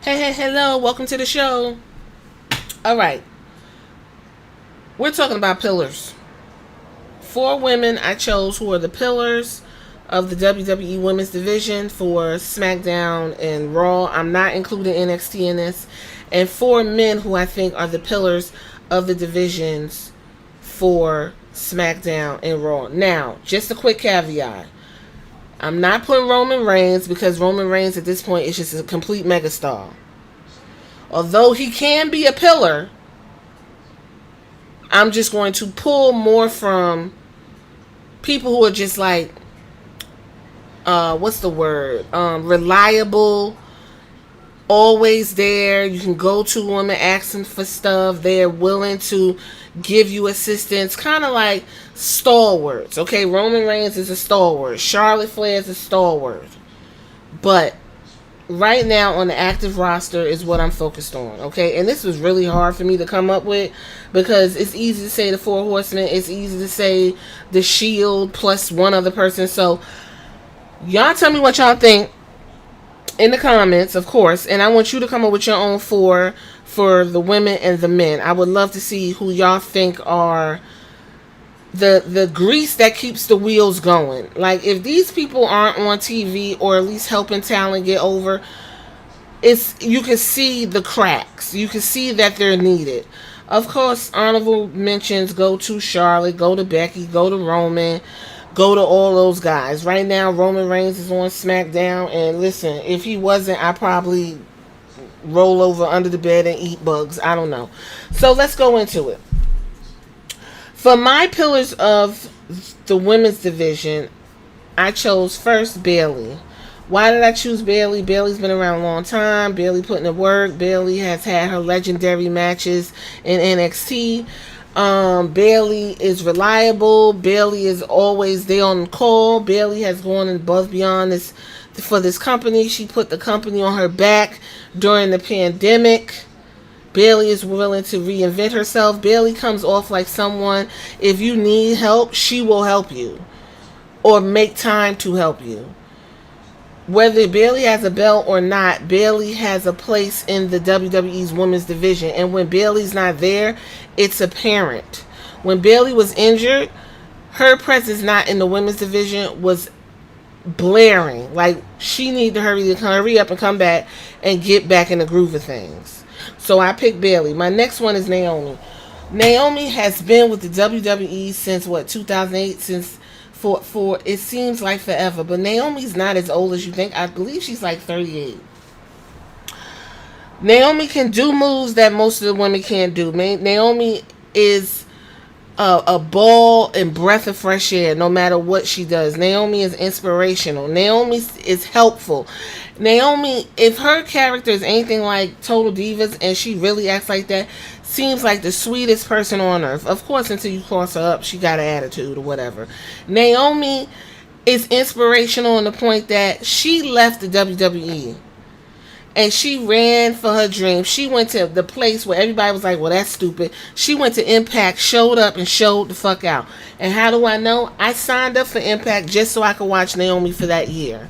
Hello, welcome to the show. All right, we're talking about pillars. Four women I chose who are the pillars of the WWE Women's Division for SmackDown and Raw. I'm not including NXT in this. And four men who I think are the pillars of the divisions for SmackDown and Raw. Now, just a quick caveat. I'm not putting Roman Reigns because Roman Reigns at this point is just a complete megastar. Although he can be a pillar, I'm just going to pull more from people who are just like, what's the word? Reliable, always there. You can go to them and ask them for stuff. They're willing to give you assistance, kind of like stalwarts. Okay, Roman Reigns is a stalwart. Charlotte Flair is a stalwart. But right now on the active roster is what I'm focused on. Okay, and this was really hard for me to come up with because it's easy to say the Four Horsemen. It's easy to say the Shield plus one other person. So y'all tell me what y'all think in the comments, of course, and I want you to come up with your own for the women and the men. I would love to see who y'all think are the grease that keeps the wheels going. Like, if these people aren't on TV or at least helping talent get over, it's, you can see the cracks. You can see that they're needed. Of course, honorable mentions go to Charlotte, go to Becky, go to Roman, go to all those guys. Right now, Roman Reigns is on SmackDown, and listen, if he wasn't, I'd probably roll over under the bed and eat bugs. I don't know. So let's go into it. For my pillars of the women's division, I chose first Bayley. Why did I choose Bayley? Bayley's been around a long time. Bayley put in the work. Bayley has had her legendary matches in NXT. Bayley is reliable. Bayley is always there on call. Bayley has gone above beyond this for this company. She put the company on her back during the pandemic. Bayley is willing to reinvent herself. Bayley comes off like someone, if you need help, she will help you or make time to help you. Whether Bayley has a belt or not, Bayley has a place in the WWE's women's division. And when Bayley's not there, it's apparent. When Bayley was injured, her presence not in the women's division was blaring. Like, she needed to hurry up and come back and get back in the groove of things. So I picked Bayley. My next one is Naomi. Naomi has been with the WWE since what, 2008? Since for it seems like forever, but Naomi's not as old as you think. I believe she's like 38. Naomi can do moves that most of the women can't do. Naomi is a ball and breath of fresh air no matter what she does. Naomi is inspirational. Naomi is helpful. Naomi, if her character is anything like Total Divas and she really acts like that, seems like the sweetest person on earth. Of course, until you cross her up, she got an attitude or whatever. Naomi is inspirational in the point that she left the WWE and she ran for her dream. She went to the place where everybody was like, well, that's stupid. She went to Impact, showed up, and showed the fuck out. And how do I know? I signed up for Impact just so I could watch Naomi for that year.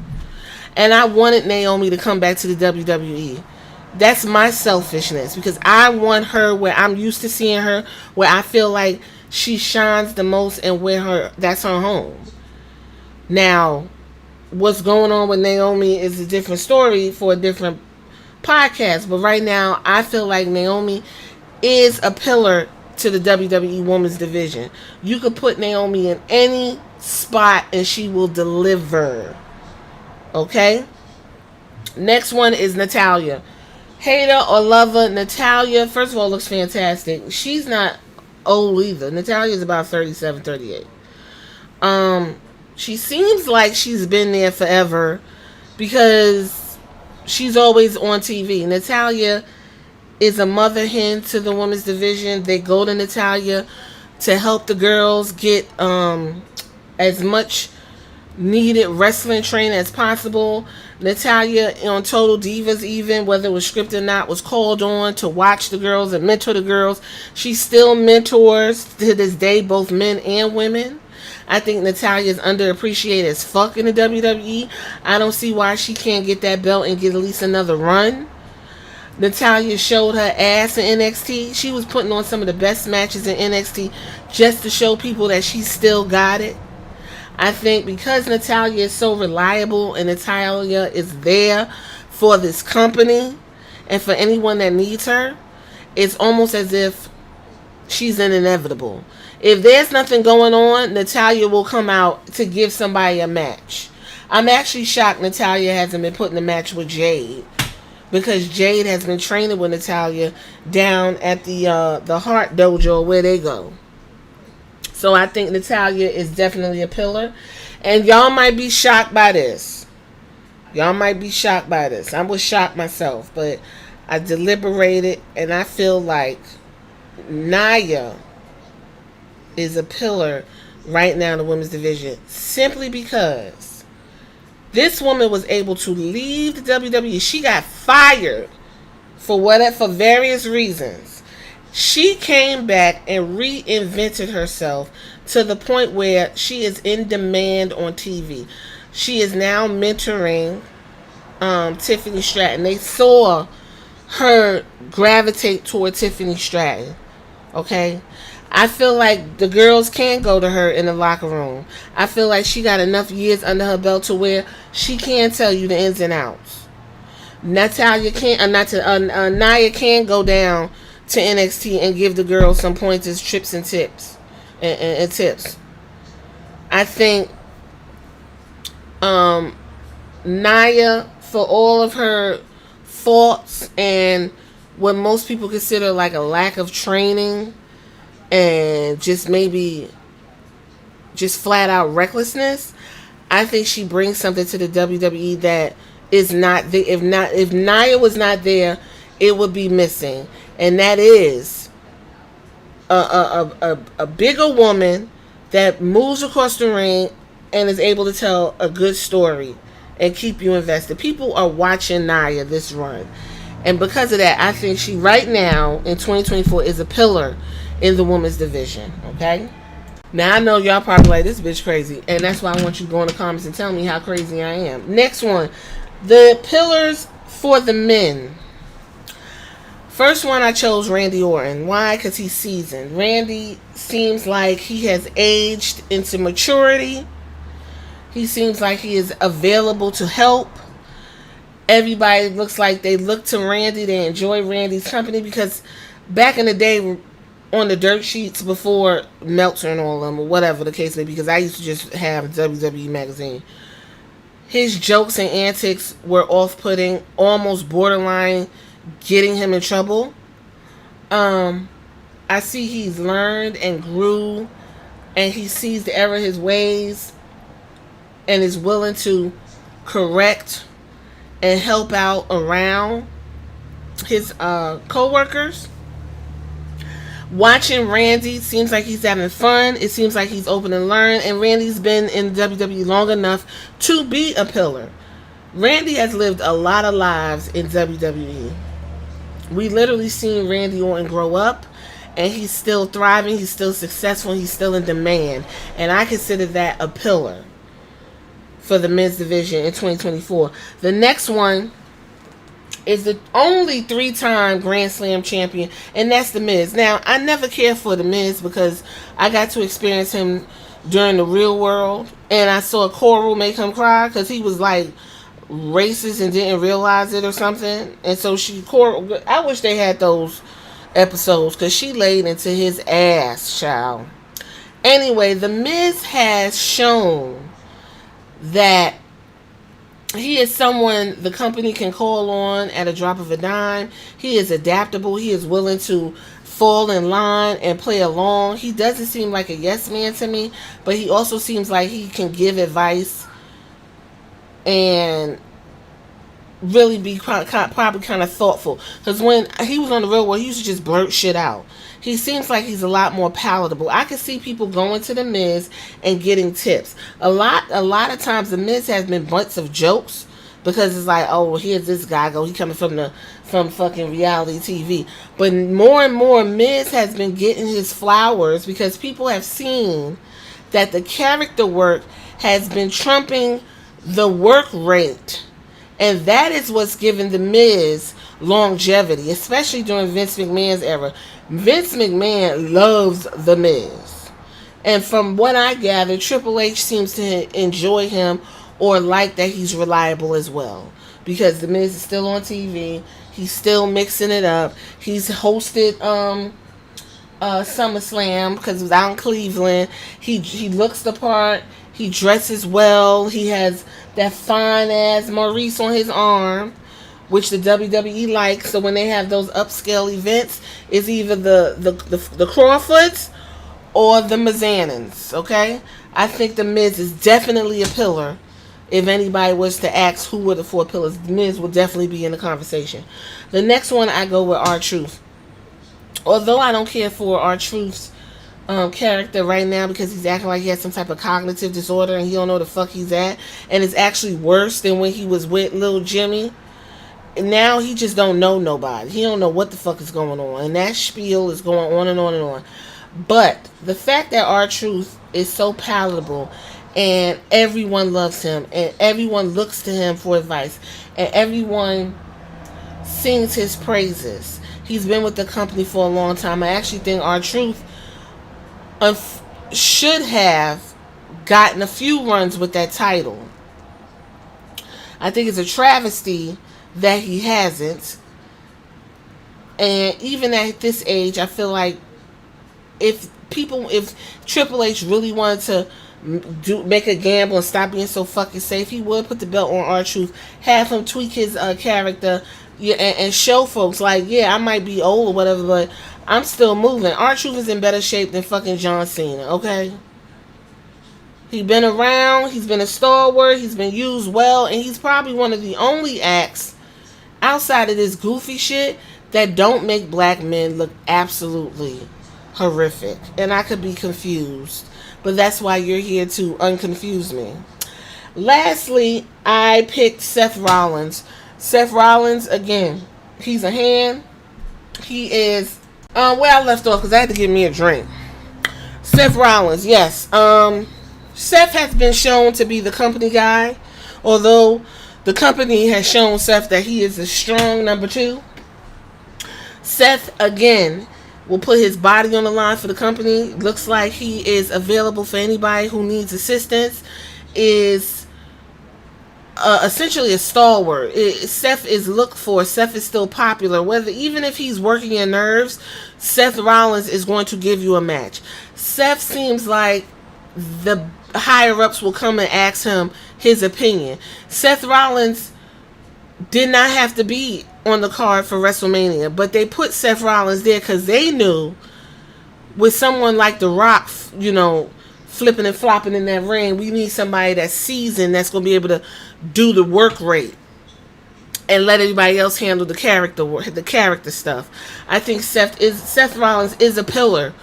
And I wanted Naomi to come back to the WWE. That's my selfishness, because I want her where I'm used to seeing her, where I feel like she shines the most and where that's her home. Now, what's going on with Naomi is a different story for a different podcast. But right now, I feel like Naomi is a pillar to the WWE Women's Division. You could put Naomi in any spot and she will deliver. Okay? Next one is Natalya. Hater or lover, Natalya, first of all, looks fantastic. She's not old either. Natalya's about 37, 38. She seems like she's been there forever because she's always on TV. Natalya is a mother hen to the women's division. They go to Natalya to help the girls get as much needed wrestling training as possible. Natalya on Total Divas, even whether it was scripted or not, was called on to watch the girls and mentor the girls. She still mentors to this day both men and women. I think Natalya is underappreciated as fuck in the WWE. I don't see why she can't get that belt and get at least another run. Natalya showed her ass in NXT. She was putting on some of the best matches in NXT just to show people that she still got it. I think because Natalya is so reliable and Natalya is there for this company and for anyone that needs her, it's almost as if she's an inevitable. If there's nothing going on, Natalya will come out to give somebody a match. I'm actually shocked Natalya hasn't been put in a match with Jade, because Jade has been training with Natalya down at the Heart Dojo where they go. So I think Natalya is definitely a pillar. And y'all might be shocked by this. I was shocked myself, but I deliberated and I feel like Nia is a pillar right now in the women's division, simply because this woman was able to leave the WWE. She got fired for various reasons. She came back and reinvented herself to the point where she is in demand on TV. She is now mentoring Tiffany Stratton. They saw her gravitate toward Tiffany Stratton. Okay? I feel like the girls can go to her in the locker room. I feel like she got enough years under her belt to where she can tell you the ins and outs. Nia can go down to NXT and give the girls some pointers, trips, and tips, and tips. I think Nia, for all of her faults and what most people consider like a lack of training and just maybe just flat out recklessness, I think she brings something to the WWE that is not there. If Nia was not there, it would be missing. And that is a bigger woman that moves across the ring and is able to tell a good story and keep you invested. People are watching Nia this run. And because of that, I think she right now in 2024 is a pillar in the women's division. Okay? Now I know y'all probably like, this bitch crazy. And that's why I want you to go in the comments and tell me how crazy I am. Next one. The pillars for the men. First one, I chose Randy Orton. Why? Because he's seasoned. Randy seems like he has aged into maturity. He seems like he is available to help. Everybody looks like they look to Randy. They enjoy Randy's company, because back in the day on the dirt sheets before Meltzer and all of them, or whatever the case may be, because I used to just have WWE magazine, his jokes and antics were off-putting, almost borderline getting him in trouble. I see he's learned and grew, and he sees the error of his ways and is willing to correct and help out around his co-workers. Watching Randy, seems like he's having fun. It seems like he's open to learn, and Randy's been in WWE long enough to be a pillar. Randy has lived a lot of lives in WWE. We literally seen Randy Orton grow up, and he's still thriving, he's still successful, he's still in demand. And I consider that a pillar for the men's division in 2024. The next one is the only 3-time Grand Slam champion, and that's The Miz. Now, I never cared for The Miz because I got to experience him during the real world, and I saw Coral make him cry because he was like racist and didn't realize it or something. And so I wish they had those episodes, because she laid into his ass, child. Anyway, The Miz has shown that he is someone the company can call on at a drop of a dime. He is adaptable. He is willing to fall in line and play along. He doesn't seem like a yes man to me, but he also seems like he can give advice and really be probably kind of thoughtful. Because when he was on the real world, he used to just blurt shit out. He seems like he's a lot more palatable. I can see people going to The Miz and getting tips. A lot of times The Miz has been bunts of jokes, because it's like, oh, here's this guy go. He coming from fucking reality TV. But more and more, Miz has been getting his flowers, because people have seen that the character work has been trumping the work rate And that is what's given The Miz longevity, especially during Vince McMahon's era. Vince McMahon loves The Miz. And from what I gather, Triple H seems to enjoy him or like that he's reliable as well. Because The Miz is still on TV. He's still mixing it up. He's hosted SummerSlam because it was out in Cleveland. He looks the part. He dresses well. He has that fine ass Maurice on his arm, which the WWE likes. So when they have those upscale events, it's either the Crawfords or the Mizannins. Okay, I think the Miz is definitely a pillar. If anybody was to ask who were the four pillars, the Miz will definitely be in the conversation. The next one, I go with R-Truth. Although I don't care for R-Truth's character right now because he's acting like he has some type of cognitive disorder and he don't know the fuck he's at, and it's actually worse than when he was with Lil Jimmy. And now he just don't know nobody. He don't know what the fuck is going on, and that spiel is going on and on and on. But the fact that R-Truth is so palatable and everyone loves him and everyone looks to him for advice and everyone sings his praises. He's been with the company for a long time. I actually think R-Truth should have gotten a few runs with that title. I think it's a travesty that he hasn't. And even at this age, I feel like if Triple H really wanted to make a gamble and stop being so fucking safe, he would put the belt on R-Truth, have him tweak his character, and show folks like, yeah, I might be old or whatever, but I'm still moving. R-Truth is in better shape than fucking John Cena, okay? He's been around, he's been a stalwart, he's been used well, and he's probably one of the only acts outside of this goofy shit that don't make black men look absolutely horrific. And I could be confused, but that's why you're here to unconfuse me. Lastly, I picked Seth Rollins. Seth Rollins, again, he's a hand. He is where I left off because I had to get me a drink. Seth Rollins, yes. Seth has been shown to be the company guy, although the company has shown Seth that he is a strong number two. Seth, again, will put his body on the line for the company. Looks like he is available for anybody who needs assistance. Is essentially a stalwart. Seth is looked for. Seth is still popular. Even if he's working your nerves, Seth Rollins is going to give you a match. Seth seems like the higher ups will come and ask him his opinion. Seth Rollins did not have to be on the card for WrestleMania, but they put Seth Rollins there because they knew with someone like The Rock, flipping and flopping in that ring, we need somebody that's seasoned, that's going to be able to do the work rate and let everybody else handle the character stuff. I think Seth Rollins is a pillar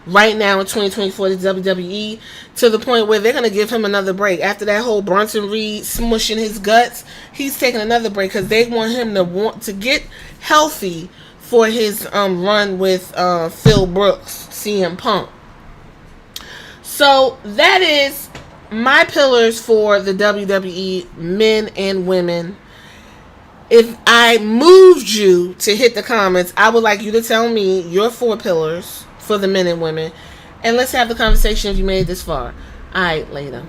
right now in 2024 to WWE, to the point where they're going to give him another break. After that whole Bronson Reed smushing his guts, he's taking another break because they want him to get healthy for his run with Phil Brooks, CM Punk. So that is my pillars for the WWE, men and women. If I moved you to hit the comments, I would like you to tell me your 4 pillars for the men and women, and let's have the conversation if you made it this far. Alright, later.